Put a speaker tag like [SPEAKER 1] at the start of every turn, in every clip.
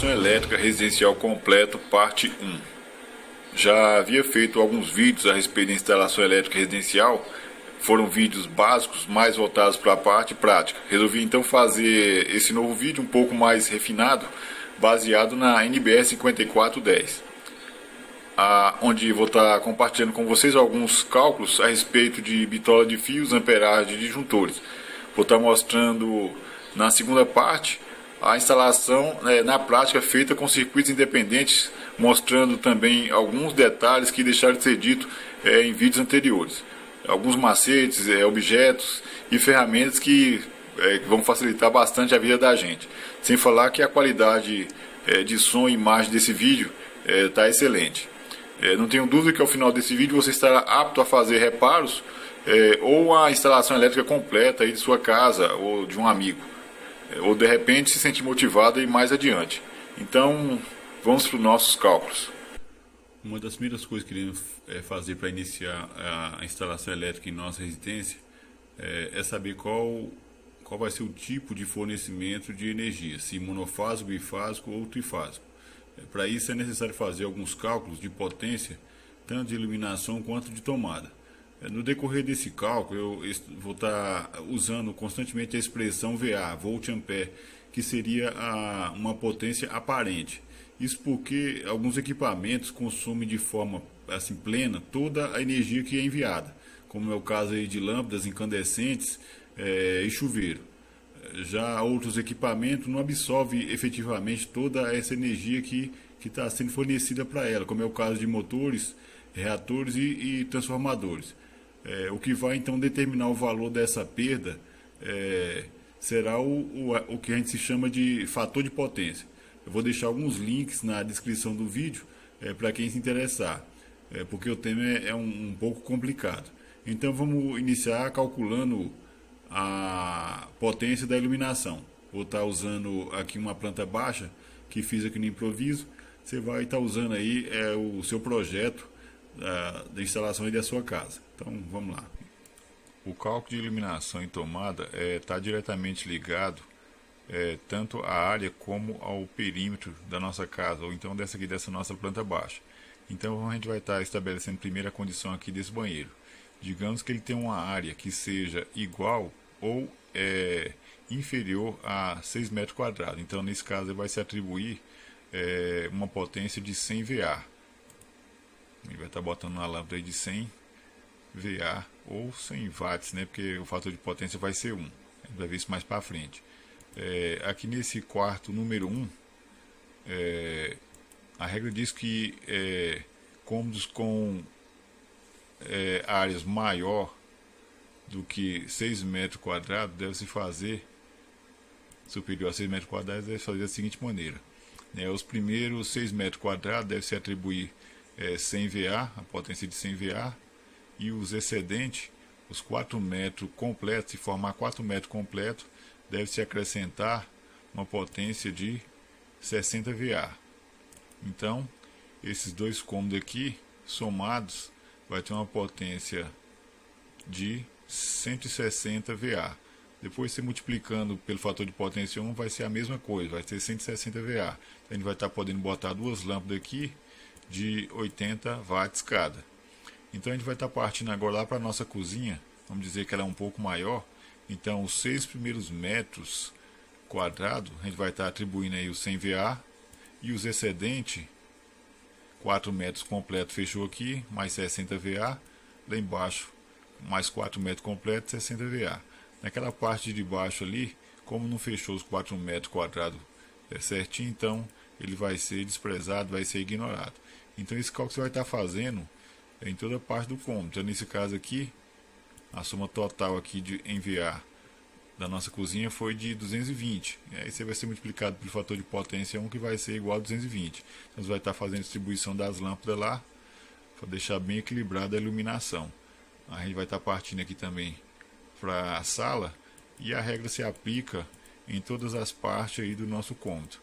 [SPEAKER 1] Instalação elétrica residencial completo, parte 1. Já havia feito alguns vídeos a respeito da instalação elétrica residencial. Foram vídeos básicos, mais voltados para a parte prática. Resolvi então fazer esse novo vídeo um pouco mais refinado, baseado na NBR 5410. Onde vou estar compartilhando com vocês alguns cálculos a respeito de bitola de fios, amperagem de disjuntores. Vou estar mostrando na segunda parte a instalação na prática feita com circuitos independentes, mostrando também alguns detalhes que deixaram de ser dito em vídeos anteriores. Alguns macetes, objetos e ferramentas que vão facilitar bastante a vida da gente. Sem falar que a qualidade de som e imagem desse vídeo está excelente. Não tenho dúvida que ao final desse vídeo você estará apto a fazer reparos ou a instalação elétrica completa aí de sua casa ou de um amigo. Ou de repente se sentir motivado e ir mais adiante. Então vamos para os nossos cálculos. Uma das primeiras coisas que queremos fazer para iniciar a instalação elétrica em nossa residência é saber qual vai ser o tipo de fornecimento de energia, se monofásico, bifásico ou trifásico. Para isso é necessário fazer alguns cálculos de potência, tanto de iluminação quanto de tomada. No decorrer desse cálculo eu vou estar usando constantemente a expressão VA, volt ampere, que seria uma potência aparente. Isso porque alguns equipamentos consomem de forma assim, plena toda a energia que é enviada, como é o caso aí de lâmpadas incandescentes e chuveiro. Já outros equipamentos não absorvem efetivamente toda essa energia que está sendo fornecida para ela, como é o caso de motores, reatores e transformadores. O que vai então determinar o valor dessa perda será o que a gente se chama de fator de potência. Eu vou deixar alguns links na descrição do vídeo para quem se interessar, porque o tema é um pouco complicado. Então vamos iniciar calculando a potência da iluminação. Vou estar usando aqui uma planta baixa que fiz aqui no improviso. Você vai estar usando aí o seu projeto da instalação aí da sua casa. Então vamos lá. O cálculo de iluminação e tomada está diretamente ligado tanto à área como ao perímetro da nossa casa, ou então dessa nossa planta baixa. Então a gente vai estar estabelecendo primeiro a condição aqui desse banheiro. Digamos que ele tem uma área que seja igual ou inferior a 6 metros quadrados. Então nesse caso ele vai se atribuir uma potência de 100 VA. Ele vai estar botando uma lâmpada aí de 100 VA ou 100 watts, né? Porque o fator de potência vai ser 1. A gente vai ver isso mais para frente. Aqui nesse quarto número 1, a regra diz que cômodos com áreas maior do que 6 metros quadrados deve se fazer, superior a 6 metros quadrados, deve fazer da seguinte maneira. Os primeiros 6 metros quadrados deve se atribuir 100 VA, a potência de 100 VA, e os excedentes, os 4 metros completos, se formar 4 metros completos, deve-se acrescentar uma potência de 60 VA. Então, esses dois cômodos aqui, somados, vai ter uma potência de 160 VA. Depois, se multiplicando pelo fator de potência 1, vai ser a mesma coisa, vai ser 160 VA. Então, a gente vai estar podendo botar duas lâmpadas aqui de 80 watts cada. Então, a gente vai estar partindo agora lá para a nossa cozinha, vamos dizer que ela é um pouco maior. Então, os 6 primeiros metros quadrados, a gente vai estar atribuindo aí os 100 VA, e os excedentes, 4 metros completos fechou aqui, mais 60 VA, lá embaixo, mais 4 metros completos, 60 VA. Naquela parte de baixo ali, como não fechou os 4 metros quadrados certinho, então ele vai ser desprezado, vai ser ignorado. Então, esse cálculo você vai estar fazendo em toda a parte do cômodo. Então, nesse caso aqui, a soma total aqui em VA da nossa cozinha foi de 220. E aí você vai ser multiplicado pelo fator de potência 1, que vai ser igual a 220. Então você vai estar fazendo a distribuição das lâmpadas lá, para deixar bem equilibrada a iluminação. A gente vai estar partindo aqui também para a sala, e a regra se aplica em todas as partes aí do nosso cômodo.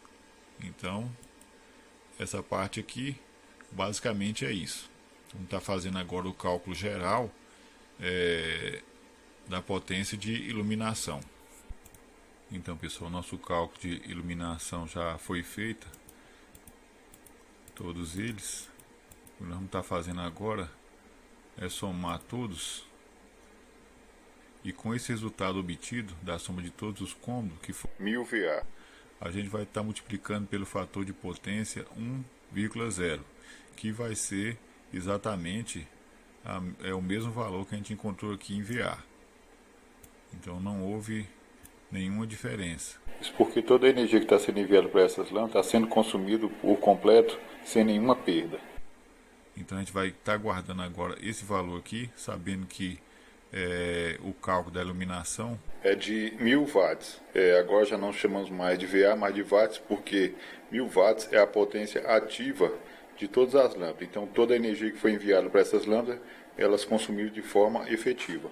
[SPEAKER 1] Então, essa parte aqui, basicamente é isso. Vamos estar fazendo agora o cálculo geral da potência de iluminação. Então, pessoal, nosso cálculo de iluminação já foi feito. todos eles. O que nós vamos estar fazendo agora é somar todos, e com esse resultado obtido da soma de todos os cômodos, que for 1000 VA, a gente vai estar multiplicando pelo fator de potência 1,0, que vai ser exatamente o mesmo valor que a gente encontrou aqui em VA. Então não houve nenhuma diferença. Isso porque toda a energia que está sendo enviada para essas lâmpadas está sendo consumida por completo, sem nenhuma perda. Então a gente vai estar guardando agora esse valor aqui, sabendo que o cálculo da iluminação é de 1000 watts. Agora já não chamamos mais de VA, mas de watts, porque 1000 watts é a potência ativa de todas as lâmpadas. Então toda a energia que foi enviada para essas lâmpadas, elas consumiram de forma efetiva.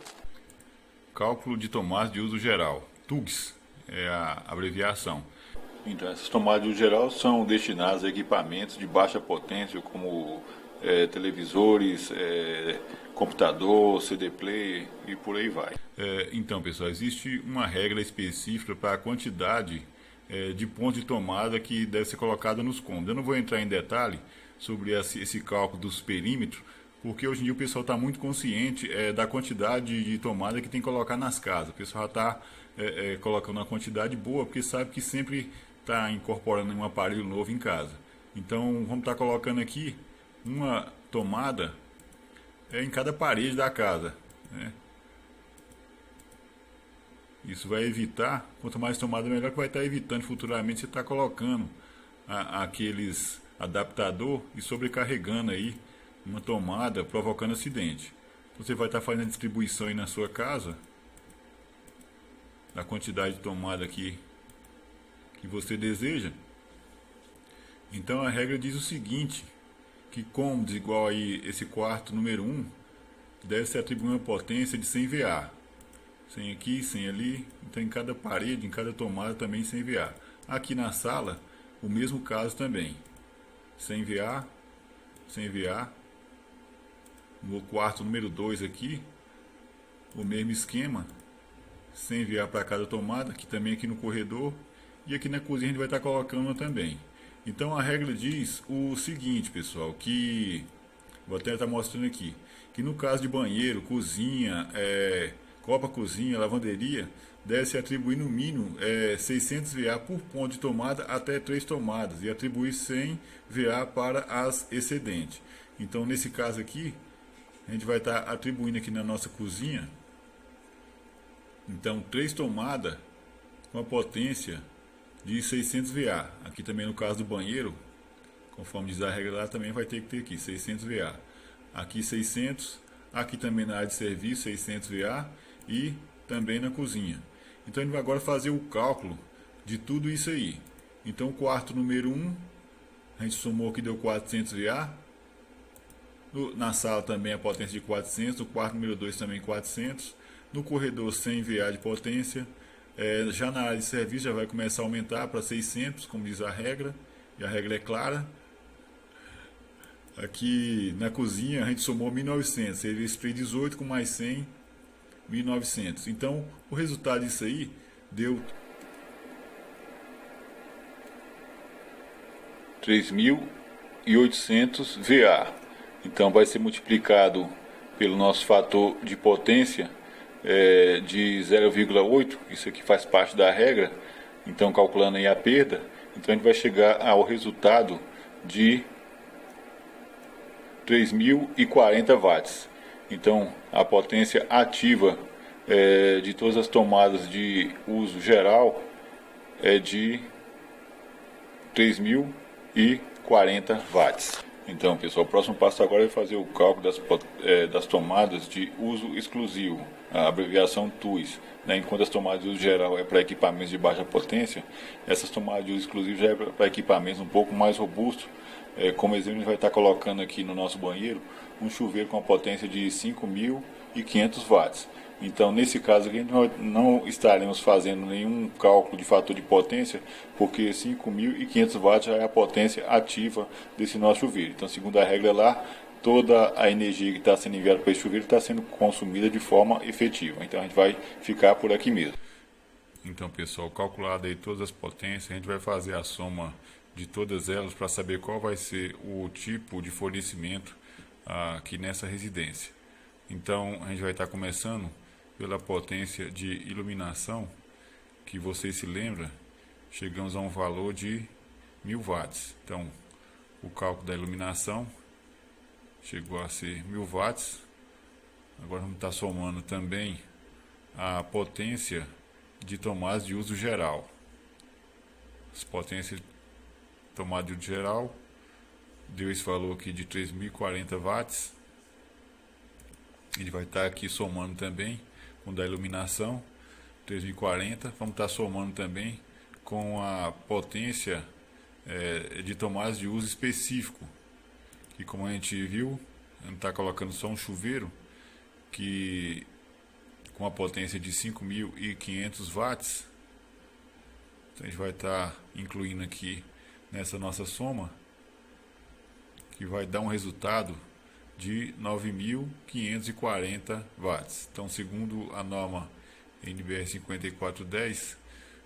[SPEAKER 1] Cálculo de tomadas de uso geral. TUGS é a abreviação. Então essas tomadas de uso geral são destinadas a equipamentos de baixa potência, como televisores, computador, CD player e por aí vai. Então, pessoal, existe uma regra específica para a quantidade de pontos de tomada que deve ser colocada nos cômodos. Eu não vou entrar em detalhe sobre esse cálculo dos perímetros, porque hoje em dia o pessoal está muito consciente da quantidade de tomada que tem que colocar nas casas. O pessoal já está colocando uma quantidade boa, porque sabe que sempre está incorporando um aparelho novo em casa. Então vamos estar colocando aqui uma tomada em cada parede da casa, né? Isso vai evitar, quanto mais tomada melhor, que vai estar evitando futuramente você estar colocando aqueles adaptador e sobrecarregando aí uma tomada, provocando acidente. Então, você vai estar fazendo a distribuição aí na sua casa da quantidade de tomada que você deseja. Então a regra diz o seguinte, que cômodos igual aí esse quarto número 1 deve se atribuir uma potência de 100 VA. 100 aqui, 100 ali, então em cada parede, em cada tomada também 100 VA. Aqui na sala, o mesmo caso também. 100 VA, 100 VA. No quarto número 2 aqui, o mesmo esquema. 100 VA para cada tomada, aqui também aqui no corredor. E aqui na cozinha a gente vai estar colocando também. Então a regra diz o seguinte, pessoal, que vou até estar mostrando aqui, que no caso de banheiro, cozinha, copa cozinha, lavanderia, deve se atribuir no mínimo 600 VA por ponto de tomada até 3 tomadas e atribuir 100 VA para as excedentes. Então nesse caso aqui, a gente vai estar atribuindo aqui na nossa cozinha, então 3 tomadas com a potência de 600 VA. Aqui também no caso do banheiro, conforme diz a regra lá, também vai ter que ter aqui 600 VA. Aqui 600, aqui também na área de serviço 600 VA e também na cozinha. Então a gente vai agora fazer o cálculo de tudo isso aí. Então o quarto número 1, a gente somou que deu 400 VA. Na sala também a potência de 400, no quarto número 2 também 400. No corredor 100 VA de potência. Já na área de serviço já vai começar a aumentar para 600, como diz a regra, e a regra é clara. Aqui na cozinha a gente somou 1900, seria spray 18 com mais 100, 1900. Então o resultado disso aí deu 3.800 VA. Então vai ser multiplicado pelo nosso fator de potência de 0,8, isso aqui faz parte da regra, então calculando aí a perda, então a gente vai chegar ao resultado de 3.040 watts. Então a potência ativa de todas as tomadas de uso geral é de 3.040 watts. Então, pessoal, o próximo passo agora é fazer o cálculo das tomadas de uso exclusivo, a abreviação TUS. Enquanto as tomadas de uso geral é para equipamentos de baixa potência, essas tomadas de uso exclusivo já é para equipamentos um pouco mais robustos. Como exemplo, a gente vai estar colocando aqui no nosso banheiro um chuveiro com a potência de 5.500 watts. Então, nesse caso aqui, nós não estaremos fazendo nenhum cálculo de fator de potência, porque 5.500 watts já é a potência ativa desse nosso chuveiro. Então, segundo a regra lá, toda a energia que está sendo enviada para esse chuveiro está sendo consumida de forma efetiva. Então, a gente vai ficar por aqui mesmo. Então, pessoal, calculado aí todas as potências, a gente vai fazer a soma de todas elas para saber qual vai ser o tipo de fornecimento aqui nessa residência. Então a gente vai estar começando pela potência de iluminação, que vocês se lembram, chegamos a um valor de 1000 watts. Então o cálculo da iluminação chegou a ser 1000 watts. Agora vamos estar somando também a potência de tomadas de uso geral. As potências de tomada de uso geral deu esse valor aqui de 3040 watts. Ele vai estar aqui somando também com o da iluminação, 3040. Vamos estar somando também com a potência de tomadas de uso específico, que, como a gente viu, a gente está colocando só um chuveiro que com a potência de 5500 watts. Então a gente vai estar incluindo aqui nessa nossa soma, que vai dar um resultado de 9540 watts. Então, segundo a norma NBR 5410,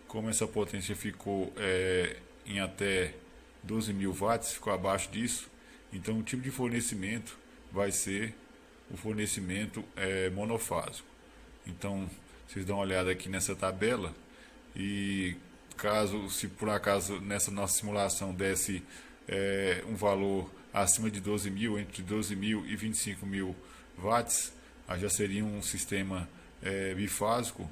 [SPEAKER 1] como essa potência ficou em até 12.000 watts, ficou abaixo disso, então o tipo de fornecimento vai ser o fornecimento monofásico. Então vocês dão uma olhada aqui nessa tabela, e se por acaso nessa nossa simulação desse um valor acima de 12.000, entre 12.000 e 25.000 watts, já seria um sistema bifásico,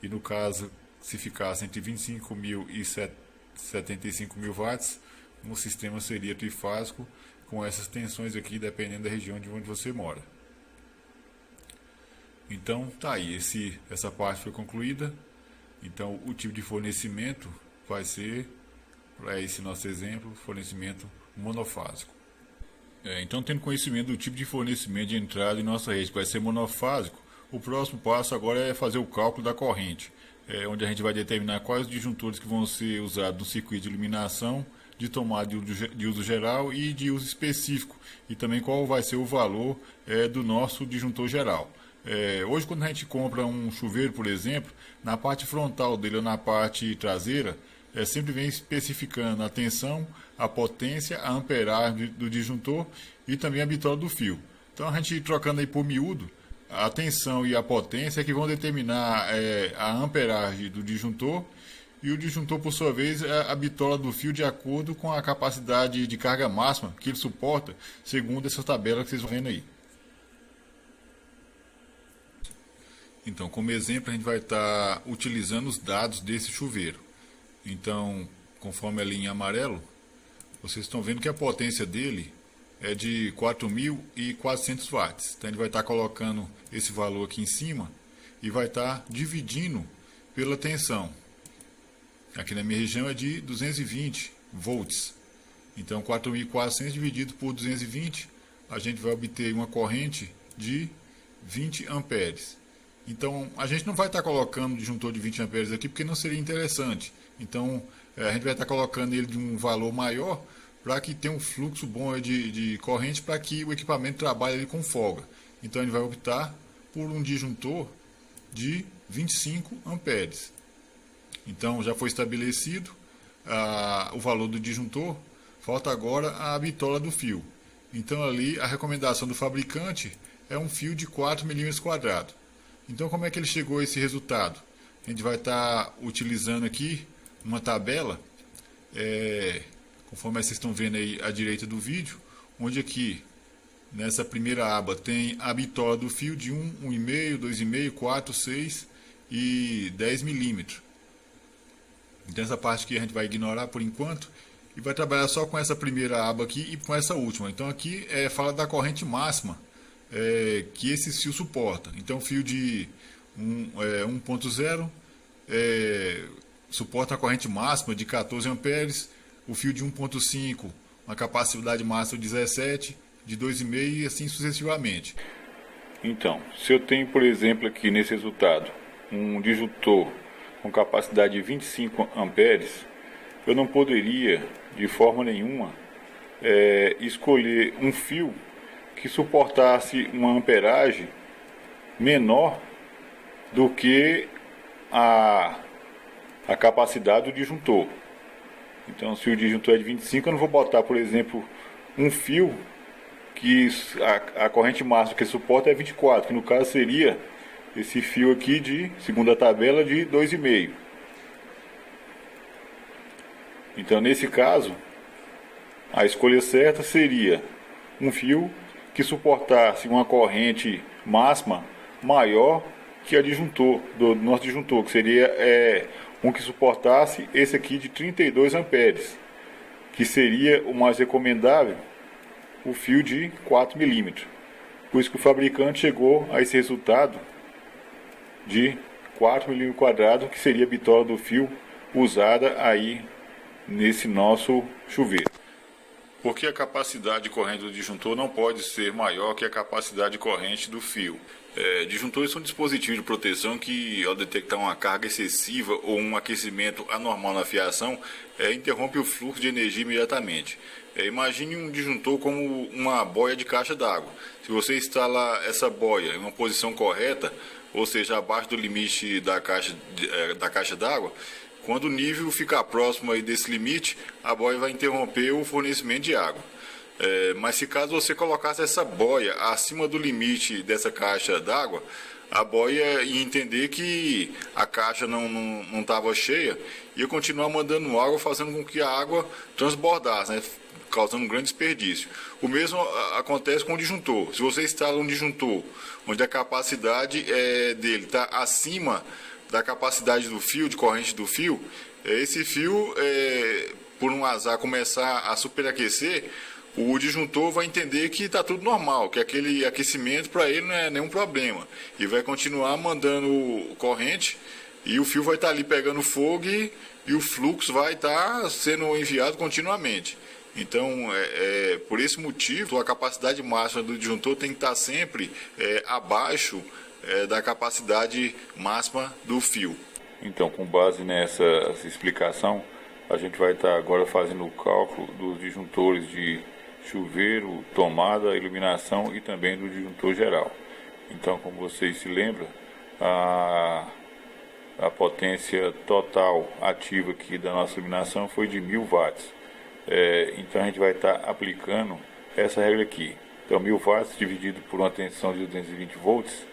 [SPEAKER 1] e no caso, se ficasse entre 25.000 e 75.000 watts, o sistema seria trifásico, com essas tensões aqui, dependendo da região de onde você mora. Então tá aí, essa parte foi concluída. Então o tipo de fornecimento vai ser, para esse nosso exemplo, fornecimento monofásico. Então, tendo conhecimento do tipo de fornecimento de entrada em nossa rede, que vai ser monofásico, o próximo passo agora é fazer o cálculo da corrente, onde a gente vai determinar quais os disjuntores que vão ser usados no circuito de iluminação, de tomada de uso geral e de uso específico, e também qual vai ser o valor do nosso disjuntor geral. Hoje, quando a gente compra um chuveiro, por exemplo, na parte frontal dele ou na parte traseira, sempre vem especificando a tensão, a potência, a amperagem do disjuntor e também a bitola do fio. Então, a gente trocando aí por miúdo, a tensão e a potência é que vão determinar a amperagem do disjuntor, e o disjuntor, por sua vez, é a bitola do fio de acordo com a capacidade de carga máxima que ele suporta, segundo essa tabela que vocês vão vendo aí. Então, como exemplo, a gente vai estar utilizando os dados desse chuveiro. Então, conforme ali em amarelo, vocês estão vendo que a potência dele é de 4.400 watts. Então, ele vai estar colocando esse valor aqui em cima e vai estar dividindo pela tensão. Aqui na minha região é de 220 volts. Então, 4.400 dividido por 220, a gente vai obter uma corrente de 20 amperes. Então, a gente não vai estar colocando o disjuntor de 20 amperes aqui, porque não seria interessante. Então, a gente vai estar colocando ele de um valor maior, para que tenha um fluxo bom de corrente, para que o equipamento trabalhe ali com folga. Então, ele vai optar por um disjuntor de 25 amperes. Então, já foi estabelecido o valor do disjuntor, falta agora a bitola do fio. Então, ali, a recomendação do fabricante é um fio de 4 milímetros quadrados. Então, como é que ele chegou a esse resultado? A gente vai estar utilizando aqui uma tabela, conforme vocês estão vendo aí à direita do vídeo, onde aqui, nessa primeira aba, tem a bitola do fio de 1, 1,5, 2,5, 4, 6 e 10 milímetros. Então, essa parte aqui a gente vai ignorar por enquanto e vai trabalhar só com essa primeira aba aqui e com essa última. Então, aqui fala da corrente máxima que esse fio suporta. Então, fio de 1.0 suporta a corrente máxima de 14 amperes, o fio de 1.5 uma capacidade máxima de 17, de 2,5 e assim sucessivamente. Então, se eu tenho, por exemplo, aqui nesse resultado um disjuntor com capacidade de 25 amperes, eu não poderia de forma nenhuma escolher um fio que suportasse uma amperagem menor do que a capacidade do disjuntor. Então, se o disjuntor é de 25, eu não vou botar, por exemplo, um fio que a corrente máxima que suporta é 24, que no caso seria esse fio aqui de, segundo a tabela, de 2,5. Então, nesse caso, a escolha certa seria um fio que suportasse uma corrente máxima maior que a disjuntor, do nosso disjuntor, que seria um que suportasse esse aqui de 32 amperes, que seria o mais recomendável, o fio de 4 milímetros. Por isso que o fabricante chegou a esse resultado de 4 milímetros quadrados, que seria a bitola do fio usada aí nesse nosso chuveiro. Porque a capacidade de corrente do disjuntor não pode ser maior que a capacidade de corrente do fio. Disjuntores são dispositivos de proteção que, ao detectar uma carga excessiva ou um aquecimento anormal na fiação, interrompe o fluxo de energia imediatamente. Imagine um disjuntor como uma boia de caixa d'água. Se você instala essa boia em uma posição correta, ou seja, abaixo do limite da caixa d'água, quando o nível ficar próximo aí desse limite, a boia vai interromper o fornecimento de água. Mas se caso você colocasse essa boia acima do limite dessa caixa d'água, a boia ia entender que a caixa não estava cheia e ia continuar mandando água, fazendo com que a água transbordasse, né? Causando um grande desperdício. O mesmo acontece com o disjuntor. Se você instala um disjuntor onde a capacidade dele está acima da capacidade do fio, de corrente do fio, esse fio, por um azar, começar a superaquecer, o disjuntor vai entender que está tudo normal, que aquele aquecimento para ele não é nenhum problema. E vai continuar mandando corrente e o fio vai estar ali pegando fogo e o fluxo vai estar sendo enviado continuamente. Então, por esse motivo, a capacidade máxima do disjuntor tem que estar sempre abaixo da capacidade máxima do fio. Então, com base nessa explicação, a gente vai estar agora fazendo o cálculo dos disjuntores de chuveiro, tomada, iluminação e também do disjuntor geral. Então, como vocês se lembram, a potência total ativa aqui da nossa iluminação foi de 1000 watts. Então a gente vai estar aplicando essa regra aqui. Então 1000 watts dividido por uma tensão de 220 volts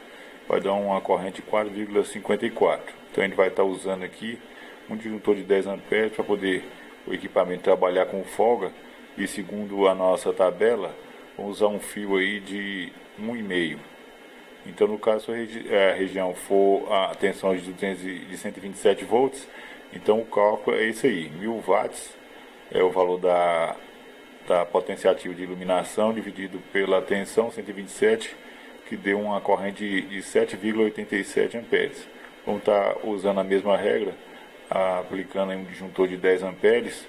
[SPEAKER 1] vai dar uma corrente de 4,54. Então a gente vai estar usando aqui um disjuntor de 10 amperes para poder o equipamento trabalhar com folga. E segundo a nossa tabela, vamos usar um fio aí de 1,5. Então no caso, se a região for a tensão de 127 volts, então o cálculo é esse aí, 1000 watts é o valor da potência ativa de iluminação dividido pela tensão 127, que deu uma corrente de 7,87 amperes. Vamos estar usando a mesma regra, aplicando em um disjuntor de 10 amperes,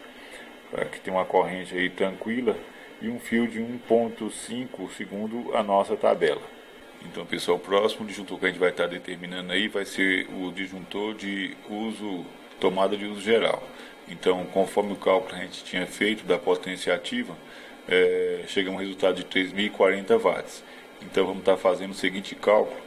[SPEAKER 1] que tem uma corrente aí tranquila, e um fio de 1,5 segundo a nossa tabela. Então, pessoal, o próximo disjuntor que a gente vai estar determinando aí vai ser o disjuntor de tomada de uso geral. Então, conforme o cálculo que a gente tinha feito da potência ativa, chega a um resultado de 3.040 watts. Então, vamos estar fazendo o seguinte cálculo: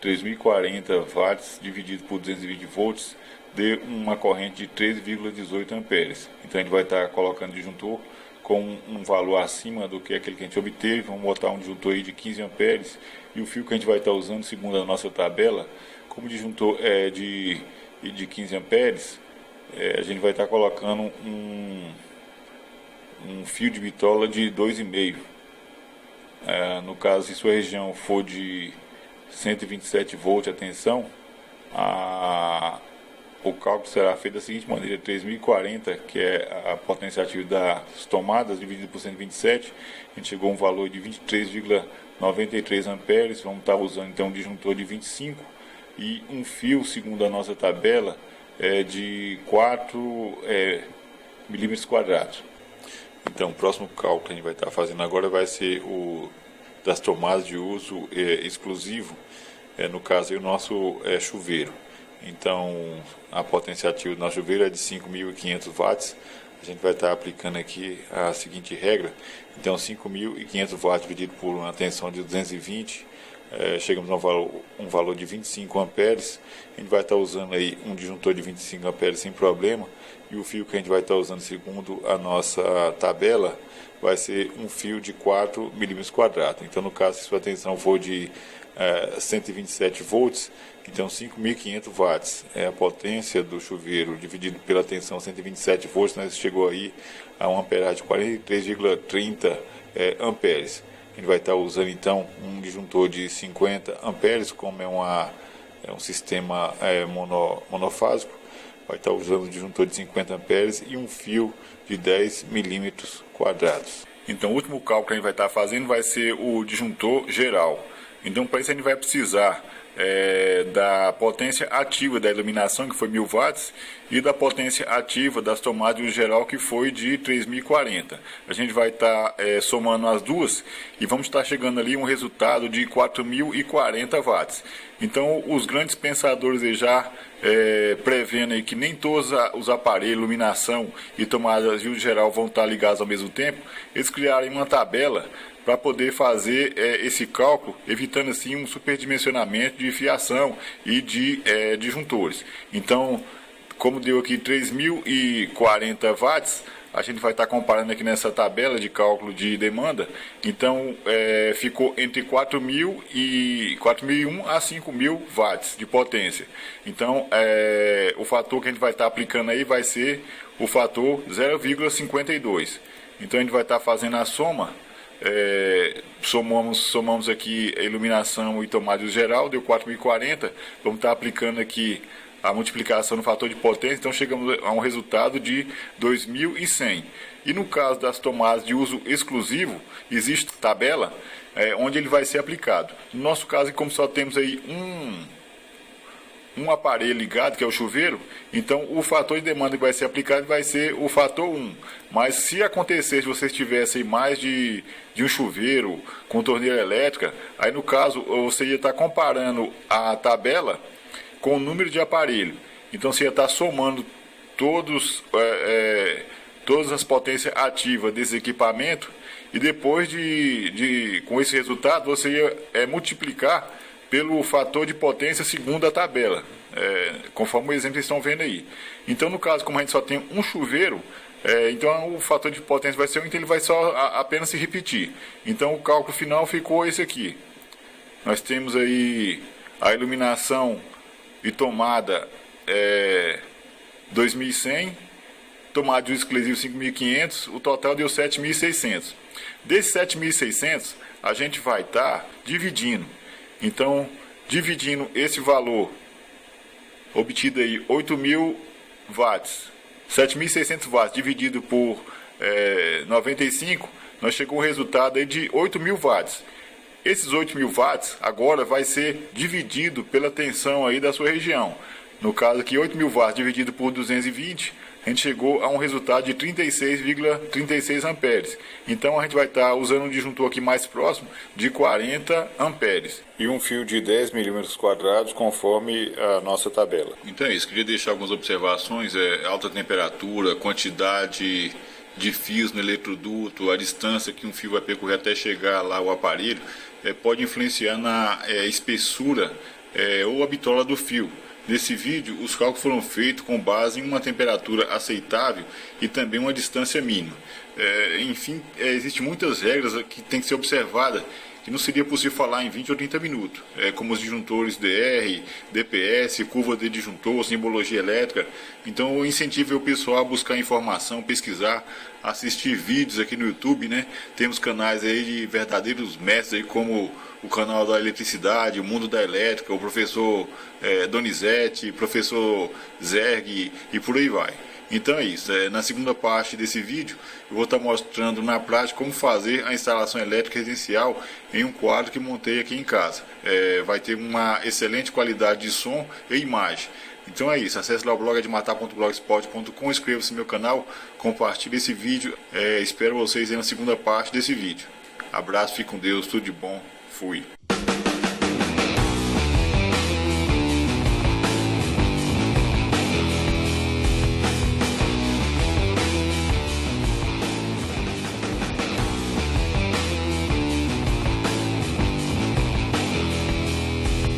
[SPEAKER 1] 3.040 watts dividido por 220 volts dê uma corrente de 13,18 amperes. Então, a gente vai estar colocando o disjuntor com um valor acima do que aquele que a gente obteve. Vamos botar um disjuntor aí de 15 amperes e o fio que a gente vai estar usando, segundo a nossa tabela, como o disjuntor é de 15 amperes, a gente vai estar colocando um fio de bitola de 2,5. No caso, se sua região for de 127 volts a tensão, o cálculo será feito da seguinte maneira: 3.040, que é a potência ativa das tomadas, dividido por 127, a gente chegou a um valor de 23,93 amperes. Vamos estar usando então um disjuntor de 25 e um fio, segundo a nossa tabela, de 4 milímetros quadrados. Então, o próximo cálculo que a gente vai estar fazendo agora vai ser o das tomadas de uso exclusivo, no caso aí, o nosso chuveiro. Então, a potência ativa do nosso chuveiro é de 5.500 watts. A gente vai estar aplicando aqui a seguinte regra. Então, 5.500 watts dividido por uma tensão de 220 chegamos a um valor de 25 amperes, a gente vai estar usando aí um disjuntor de 25 amperes sem problema, e o fio que a gente vai estar usando segundo a nossa tabela vai ser um fio de 4 milímetros quadrados. Então, no caso, se sua tensão for de 127 volts, então 5.500 watts é a potência do chuveiro dividido pela tensão 127 volts, nós chegou aí a uma amperagem de 43,30 amperes. A gente vai estar usando então um disjuntor de 50 amperes, como é um sistema monofásico, vai estar usando um disjuntor de 50 amperes e um fio de 10 milímetros quadrados. Então, o último cálculo que a gente vai estar fazendo vai ser o disjuntor geral. Então, para isso a gente vai precisar da potência ativa da iluminação, que foi 1000 watts, e da potência ativa das tomadas de uso geral, que foi de 3040. A gente vai estar somando as duas e vamos estar chegando ali um resultado de 4040 watts. Então, os grandes pensadores aí já prevendo aí que nem todos os aparelhos, iluminação e tomadas de uso geral vão estar ligados ao mesmo tempo, eles criaram uma tabela para poder fazer esse cálculo, evitando assim um superdimensionamento de fiação e de disjuntores. Então, como deu aqui 3040 watts, a gente vai estar comparando aqui nessa tabela de cálculo de demanda. Então, ficou entre 4.001 a 5.000 watts de potência. Então, o fator que a gente vai estar aplicando aí vai ser o fator 0,52. Então, a gente vai estar fazendo a soma. Somamos aqui a iluminação e tomada de uso geral, deu 4.040. Vamos estar aplicando aqui a multiplicação no fator de potência, então chegamos a um resultado de 2.100. E no caso das tomadas de uso exclusivo, existe tabela onde ele vai ser aplicado. No nosso caso, como só temos aí um aparelho ligado, que é o chuveiro, então o fator de demanda que vai ser aplicado vai ser o fator 1. Mas se acontecer, se vocês tivessem mais de um chuveiro com torneira elétrica, aí no caso você ia estar comparando a tabela com o número de aparelho. Então você ia estar somando todas as potências ativas desse equipamento, e depois com esse resultado você ia multiplicar pelo fator de potência segundo a tabela, conforme o exemplo que vocês estão vendo aí. Então, no caso, como a gente só tem um chuveiro, então o fator de potência vai ser 1, então ele vai só apenas se repetir. Então, o cálculo final ficou esse aqui. Nós temos aí a iluminação e tomada 2.100, tomada de uso exclusivo 5.500, o total deu 7.600. Desses 7.600, a gente vai estar dividindo. Então, dividindo esse valor obtido aí, 8.000 watts, 7.600 watts dividido por 95, nós chegamos a um resultado aí de 8.000 watts. Esses 8.000 watts agora vai ser dividido pela tensão aí da sua região. No caso aqui, 8.000 watts dividido por 220, a gente chegou a um resultado de 36,36 amperes. Então a gente vai estar usando um disjuntor aqui mais próximo de 40 amperes. E um fio de 10 milímetros quadrados, conforme a nossa tabela. Então é isso, queria deixar algumas observações, alta temperatura, quantidade de fios no eletroduto, a distância que um fio vai percorrer até chegar lá ao aparelho, pode influenciar na espessura ou a bitola do fio. Nesse vídeo, os cálculos foram feitos com base em uma temperatura aceitável e também uma distância mínima. Enfim, existem muitas regras que têm que ser observadas, que não seria possível falar em 20 ou 30 minutos, como os disjuntores DR, DPS, curva de disjuntor, simbologia elétrica. Então eu incentivo o pessoal a buscar informação, pesquisar, assistir vídeos aqui no YouTube, né? Temos canais aí de verdadeiros mestres aí, como o canal da eletricidade, o mundo da elétrica, o professor Donizete, professor Zerg e por aí vai. Então é isso, na segunda parte desse vídeo eu vou estar mostrando na prática como fazer a instalação elétrica residencial em um quadro que montei aqui em casa. Vai ter uma excelente qualidade de som e imagem. Então é isso, acesse lá o blog admatar.blogspot.com, inscreva-se no meu canal, compartilhe esse vídeo, espero vocês aí na segunda parte desse vídeo. Abraço, fique com Deus, tudo de bom, fui.